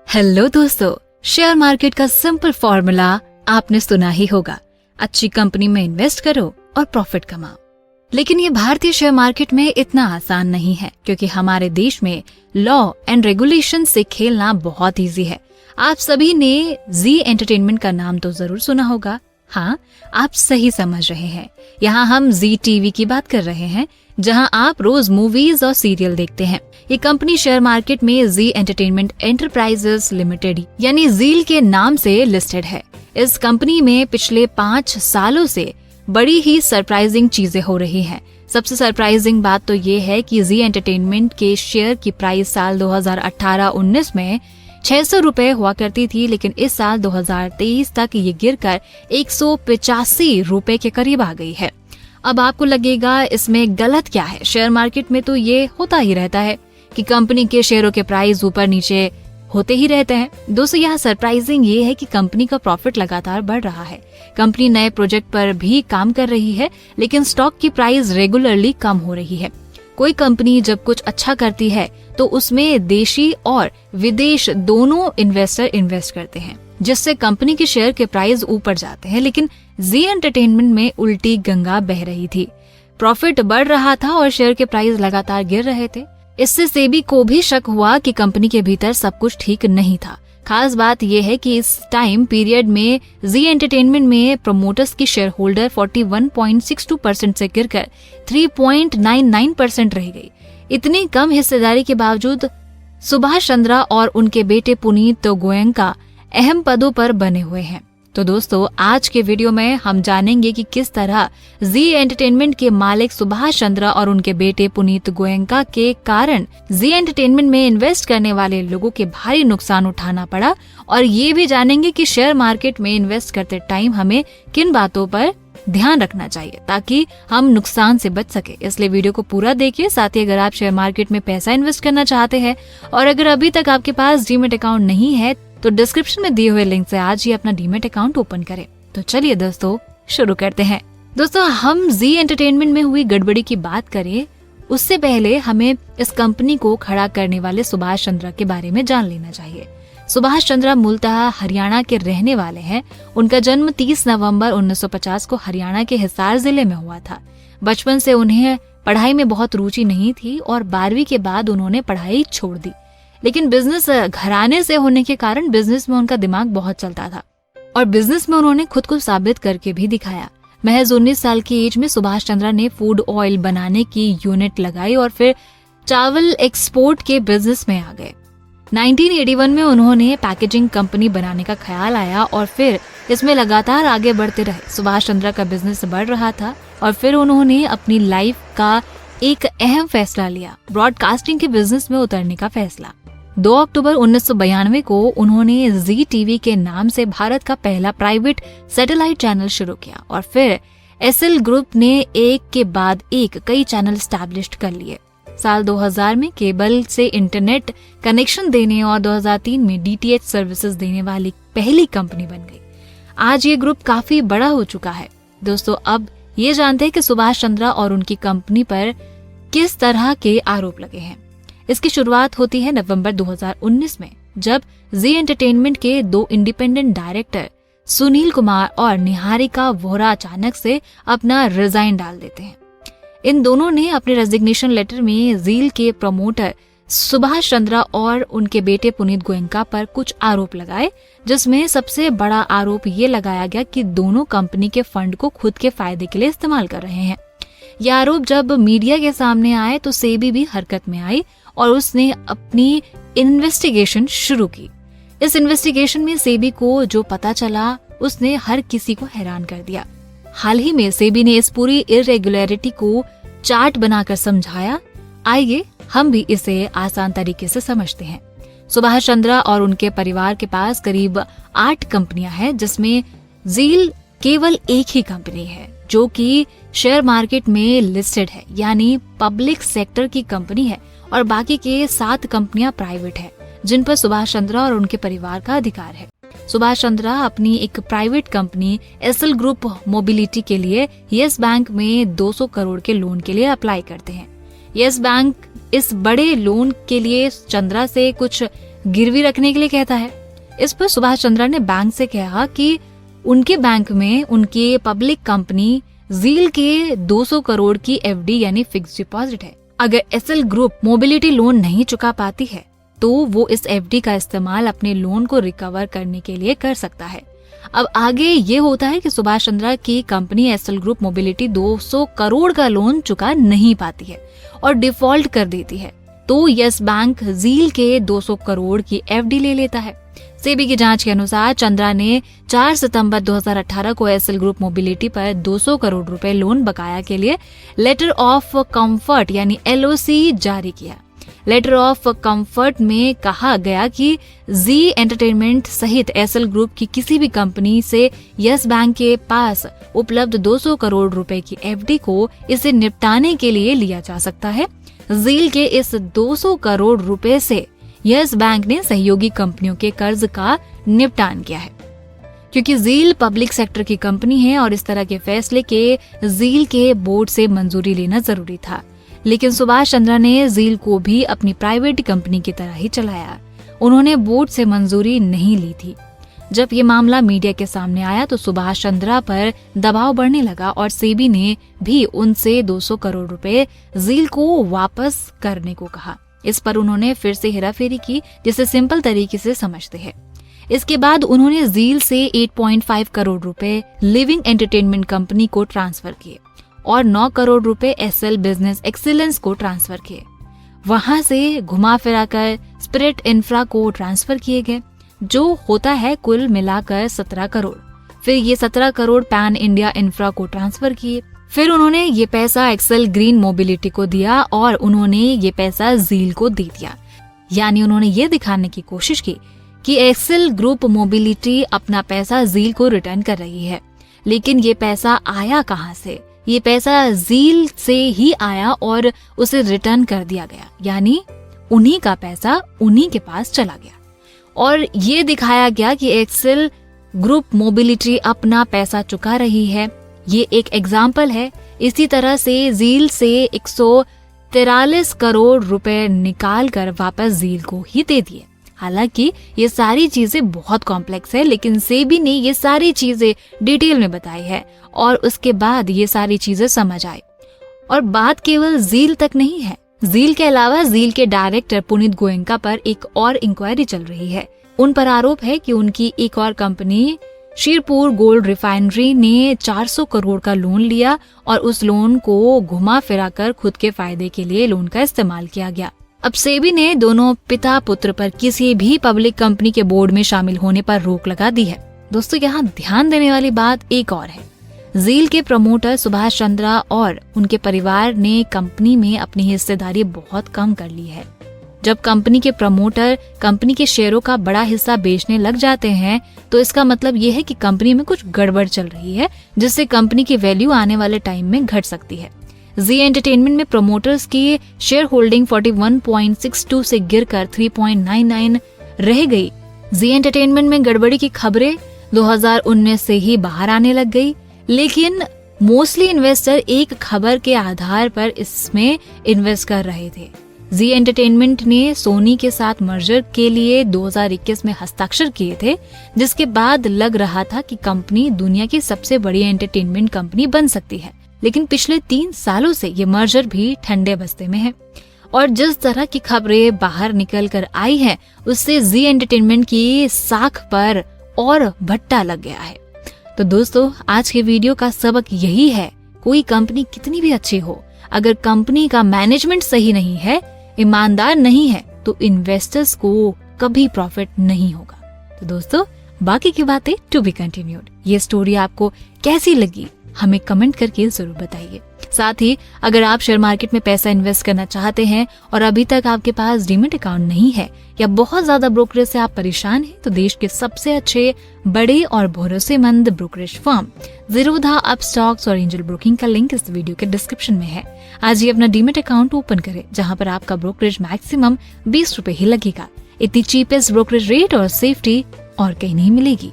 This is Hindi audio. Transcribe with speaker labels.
Speaker 1: हेलो दोस्तों, शेयर मार्केट का सिंपल फॉर्मूला आपने सुना ही होगा। अच्छी कंपनी में इन्वेस्ट करो और प्रॉफिट कमाओ। लेकिन ये भारतीय शेयर मार्केट में इतना आसान नहीं है, क्योंकि हमारे देश में लॉ एंड रेगुलेशन से खेलना बहुत इजी है। आप सभी ने जी एंटरटेनमेंट का नाम तो जरूर सुना होगा। हाँ, आप सही समझ रहे हैं। यहाँ हम जी टीवी की बात कर रहे हैं, जहां आप रोज मूवीज और सीरियल देखते हैं। ये कंपनी शेयर मार्केट में जी एंटरटेनमेंट एंटरप्राइजेस लिमिटेड यानी जील के नाम से लिस्टेड है। इस कंपनी में पिछले 5 सालों से बड़ी ही सरप्राइजिंग चीजें हो रही हैं। सबसे सरप्राइजिंग बात तो ये है कि जी एंटरटेनमेंट के शेयर की प्राइस साल 2018-19 में 600 रुपए हुआ करती थी, लेकिन इस साल 2023 तक ये गिरकर 185 रुपए के करीब आ गई है। अब आपको लगेगा इसमें गलत क्या है। शेयर मार्केट में तो ये होता ही रहता है कि कंपनी के शेयरों के प्राइस ऊपर नीचे होते ही रहते हैं। दोस्तों, यहाँ सरप्राइजिंग ये है कि कंपनी का प्रॉफिट लगातार बढ़ रहा है। कंपनी नए प्रोजेक्ट पर भी काम कर रही है, लेकिन स्टॉक की प्राइस रेगुलरली कम हो रही है। कोई कंपनी जब कुछ अच्छा करती है तो उसमें देशी और विदेश दोनों इन्वेस्टर इन्वेस्ट करते हैं, जिससे कंपनी के शेयर के प्राइस ऊपर जाते हैं। लेकिन जी एंटरटेनमेंट में उल्टी गंगा बह रही थी। प्रॉफिट बढ़ रहा था और शेयर के प्राइस लगातार गिर रहे थे। इससे सेबी को भी शक हुआ कि कंपनी के भीतर सब कुछ ठीक नहीं था। खास बात यह है कि इस टाइम पीरियड में जी एंटरटेनमेंट में प्रमोटर्स की शेयर होल्डर 41.62% से गिरकर 3.99% रह गई। इतनी कम हिस्सेदारी के बावजूद सुभाष चंद्रा और उनके बेटे पुनीत गोयनका अहम पदों पर बने हुए हैं। तो दोस्तों, आज के वीडियो में हम जानेंगे कि किस तरह जी एंटरटेनमेंट के मालिक सुभाष चंद्रा और उनके बेटे पुनीत गोयनका के कारण जी एंटरटेनमेंट में इन्वेस्ट करने वाले लोगों के भारी नुकसान उठाना पड़ा, और ये भी जानेंगे कि शेयर मार्केट में इन्वेस्ट करते टाइम हमें किन बातों पर ध्यान रखना चाहिए ताकि हम नुकसान से बच सके। इसलिए वीडियो को पूरा देखिए। साथ ही अगर आप शेयर मार्केट में पैसा इन्वेस्ट करना चाहते हैं और अगर अभी तक आपके पास डीमैट अकाउंट नहीं है तो डिस्क्रिप्शन में दिए हुए लिंक से आज ही अपना डीमैट अकाउंट ओपन करें। तो चलिए दोस्तों, शुरू करते हैं। दोस्तों, हम जी एंटरटेनमेंट में हुई गड़बड़ी की बात करें उससे पहले हमें इस कंपनी को खड़ा करने वाले सुभाष चंद्रा के बारे में जान लेना चाहिए। सुभाष चंद्रा मूलतः हरियाणा के रहने वाले हैं। उनका जन्म 30 नवंबर 1950 को हरियाणा के हिसार जिले में हुआ था। बचपन से उन्हें पढ़ाई में बहुत रुचि नहीं थी और 12वीं के बाद उन्होंने पढ़ाई छोड़ दी। लेकिन बिजनेस घराने से होने के कारण बिजनेस में उनका दिमाग बहुत चलता था और बिजनेस में उन्होंने खुद को साबित करके भी दिखाया। महज 19 साल की एज में सुभाष चंद्रा ने फूड ऑयल बनाने की यूनिट लगाई और फिर चावल एक्सपोर्ट के बिजनेस में आ गए। 1981 में उन्होंने पैकेजिंग कंपनी बनाने का ख्याल आया और फिर इसमें लगातार आगे बढ़ते रहे। सुभाष चंद्रा का बिजनेस बढ़ रहा था और फिर उन्होंने अपनी लाइफ का एक अहम फैसला लिया, ब्रॉडकास्टिंग के बिजनेस में उतरने का फैसला। 2 अक्टूबर 1992 को उन्होंने जी टीवी के नाम से भारत का पहला प्राइवेट सैटेलाइट चैनल शुरू किया और फिर एसएल ग्रुप ने एक के बाद एक कई चैनल स्टैब्लिश कर लिए। साल 2000 में केबल से इंटरनेट कनेक्शन देने और 2003 में डीटीएच सर्विसेज देने वाली पहली कंपनी बन गई। आज ये ग्रुप काफी बड़ा हो चुका है। दोस्तों, अब ये जानते हैं कि सुभाष चंद्रा और उनकी कंपनी पर किस तरह के आरोप लगे हैं। इसकी शुरुआत होती है नवंबर 2019 में, जब जी एंटरटेनमेंट के 2 इंडिपेंडेंट डायरेक्टर सुनील कुमार और निहारिका वोहरा अचानक से अपना रिजाइन डाल देते हैं। इन दोनों ने अपने रेजिग्नेशन लेटर में जील के प्रमोटर सुभाष चंद्रा और उनके बेटे पुनीत गोयनका पर कुछ आरोप लगाए, जिसमें सबसे बड़ा आरोप ये लगाया गया कि दोनों कंपनी के फंड को खुद के फायदे के लिए इस्तेमाल कर रहे हैं। यह आरोप जब मीडिया के सामने आए तो सेबी भी हरकत में आई और उसने अपनी इन्वेस्टिगेशन शुरू की। इस इन्वेस्टिगेशन में सेबी को जो पता चला उसने हर किसी को हैरान कर दिया। हाल ही में सेबी ने इस पूरी इरेगुलरिटी को चार्ट बनाकर समझाया। आइए हम भी इसे आसान तरीके से समझते हैं। सुभाष चंद्रा और उनके परिवार के पास करीब 8 कंपनियां हैं, जिसमें जील केवल एक ही कंपनी है जो कि शेयर मार्केट में लिस्टेड है, यानी पब्लिक सेक्टर की कंपनी है, और बाकी के 7 कंपनियां प्राइवेट है जिन पर सुभाष चंद्रा और उनके परिवार का अधिकार है। सुभाष चंद्रा अपनी एक private company SL group mobility के लिए यस बैंक में 200 करोड़ के लोन के लिए अप्लाई करते हैं। यस बैंक इस बड़े लोन के लिए चंद्रा से कुछ गिरवी रखने के लिए कहता है। इस पर सुभाष चंद्रा ने बैंक से कहा कि उनके बैंक में उनके पब्लिक कंपनी जील के 200 करोड़ की एफडी यानी फिक्स डिपॉजिट है। अगर एसएल ग्रुप मोबिलिटी लोन नहीं चुका पाती है तो वो इस एफडी का इस्तेमाल अपने लोन को रिकवर करने के लिए कर सकता है। अब आगे ये होता है कि सुभाष चंद्रा की company SL group mobility 200 crore का लोन चुका नहीं पाती है और डिफॉल्ट कर देती है, तो यस बैंक जील के 200 करोड़ की एफडी ले लेता है। सेबी की जांच के अनुसार चंद्रा ने 4 सितंबर 2018 को एसएल ग्रुप मोबिलिटी पर 200 करोड़ रुपए लोन बकाया के लिए लेटर ऑफ कंफर्ट यानी एलओसी जारी किया। लेटर ऑफ कंफर्ट में कहा गया कि जी एंटरटेनमेंट सहित एसएल ग्रुप की किसी भी कंपनी से यस बैंक के पास उपलब्ध 200 करोड़ रुपए की एफडी को इसे निपटाने के लिए लिया जा सकता है। जील के इस 200 करोड़ रुपए से यस बैंक ने सहयोगी कंपनियों के कर्ज का निपटान किया है। क्योंकि जील पब्लिक सेक्टर की कंपनी है और इस तरह के फैसले के जील के बोर्ड से मंजूरी लेना जरूरी था, लेकिन सुभाष चंद्रा ने जील को भी अपनी प्राइवेट कंपनी की तरह ही चलाया। उन्होंने बोर्ड से मंजूरी नहीं ली थी। जब ये मामला मीडिया के सामने आया तो सुभाष चंद्रा पर दबाव बढ़ने लगा और सेबी ने भी उनसे 200 करोड़ रुपए जील को वापस करने को कहा। इस पर उन्होंने फिर से हेराफेरी की, जिसे सिंपल तरीके से समझते हैं। इसके बाद उन्होंने जील से 8.5 करोड़ रुपए लिविंग एंटरटेनमेंट कंपनी को ट्रांसफर किए और 9 करोड़ रुपए एसएल बिजनेस एक्सीलेंस को ट्रांसफर किए। वहां से घुमा फिरा कर स्पिरिट इंफ्रा को ट्रांसफर किए गए, जो होता है कुल मिलाकर 17 करोड़। फिर ये 17 करोड़ पैन इंडिया इंफ्रा को ट्रांसफर किए। फिर उन्होंने ये पैसा एक्सेल ग्रीन मोबिलिटी को दिया और उन्होंने ये पैसा जील को दे दिया। यानी उन्होंने ये दिखाने की कोशिश की कि एक्सेल ग्रुप मोबिलिटी अपना पैसा जील को रिटर्न कर रही है, लेकिन ये पैसा आया कहाँ से? ये पैसा जील से ही आया और उसे रिटर्न कर दिया गया, यानी उन्हीं का पैसा उन्हीं के पास चला गया। और ये दिखाया गया कि एक्सेल ग्रुप मोबिलिटी अपना पैसा चुका रही है। ये एक एग्जाम्पल है। इसी तरह से जील से 143 करोड़ रुपए निकाल कर वापस जील को ही दे दिए। हालांकि ये सारी चीजें बहुत कॉम्प्लेक्स है, लेकिन सेबी ने ये सारी चीजें डिटेल में बताई है और उसके बाद ये सारी चीजें समझ आई। और बात केवल जील तक नहीं है। जील के अलावा जील के डायरेक्टर पुनीत गोयनका पर एक और इंक्वायरी चल रही है। उन पर आरोप है कि उनकी एक और कंपनी शिरपुर गोल्ड रिफाइनरी ने 400 करोड़ का लोन लिया और उस लोन को घुमा फिरा कर खुद के फायदे के लिए लोन का इस्तेमाल किया गया। अब सेबी ने दोनों पिता पुत्र पर किसी भी पब्लिक कंपनी के बोर्ड में शामिल होने पर रोक लगा दी है। दोस्तों, यहाँ ध्यान देने वाली बात एक और है। जील के प्रमोटर सुभाष चंद्रा और उनके परिवार ने कंपनी में अपनी हिस्सेदारी बहुत कम कर ली है। जब कंपनी के प्रमोटर कंपनी के शेयरों का बड़ा हिस्सा बेचने लग जाते हैं तो इसका मतलब ये है कि कंपनी में कुछ गड़बड़ चल रही है, जिससे कंपनी की वैल्यू आने वाले टाइम में घट सकती है। जी एंटरटेनमेंट में प्रमोटर्स की शेयर होल्डिंग 41.62 से गिरकर 3.99 रह गई। जी एंटरटेनमेंट में गड़बड़ी की खबरें 2019 से ही बाहर आने लग गई, लेकिन मोस्टली इन्वेस्टर एक खबर के आधार पर इसमें इन्वेस्ट कर रहे थे। जी एंटरटेनमेंट ने सोनी के साथ मर्जर के लिए 2021 में हस्ताक्षर किए थे, जिसके बाद लग रहा था कि कंपनी दुनिया की सबसे बड़ी एंटरटेनमेंट कंपनी बन सकती है। लेकिन पिछले 3 सालों से ये मर्जर भी ठंडे बस्ते में है और जिस तरह की खबरें बाहर निकल कर आई हैं, उससे जी एंटरटेनमेंट की साख पर और भट्टा लग गया है। तो दोस्तों, आज के वीडियो का सबक यही है, कोई कंपनी कितनी भी अच्छी हो, अगर कंपनी का मैनेजमेंट सही नहीं है, ईमानदार नहीं है, तो इन्वेस्टर्स को कभी प्रॉफिट नहीं होगा। तो दोस्तों, बाकी की बातें टू बी कंटिन्यूड। ये स्टोरी आपको कैसी लगी हमें कमेंट करके जरूर बताइए। साथ ही अगर आप शेयर मार्केट में पैसा इन्वेस्ट करना चाहते हैं और अभी तक आपके पास डीमैट अकाउंट नहीं है या बहुत ज्यादा ब्रोकरेज से आप परेशान हैं, तो देश के सबसे अच्छे, बड़े और भरोसेमंद ब्रोकरेज फर्म ज़ीरोधा, अपस्टॉक्स और एंजल ब्रोकिंग का लिंक इस वीडियो के डिस्क्रिप्शन में है। आज ही अपना डीमैट अकाउंट ओपन करें, जहां पर आपका ब्रोकरेज मैक्सिमम 20 रुपए ही लगेगा। इतनी चीपेस्ट ब्रोकरेज रेट और सेफ्टी और कहीं नहीं मिलेगी।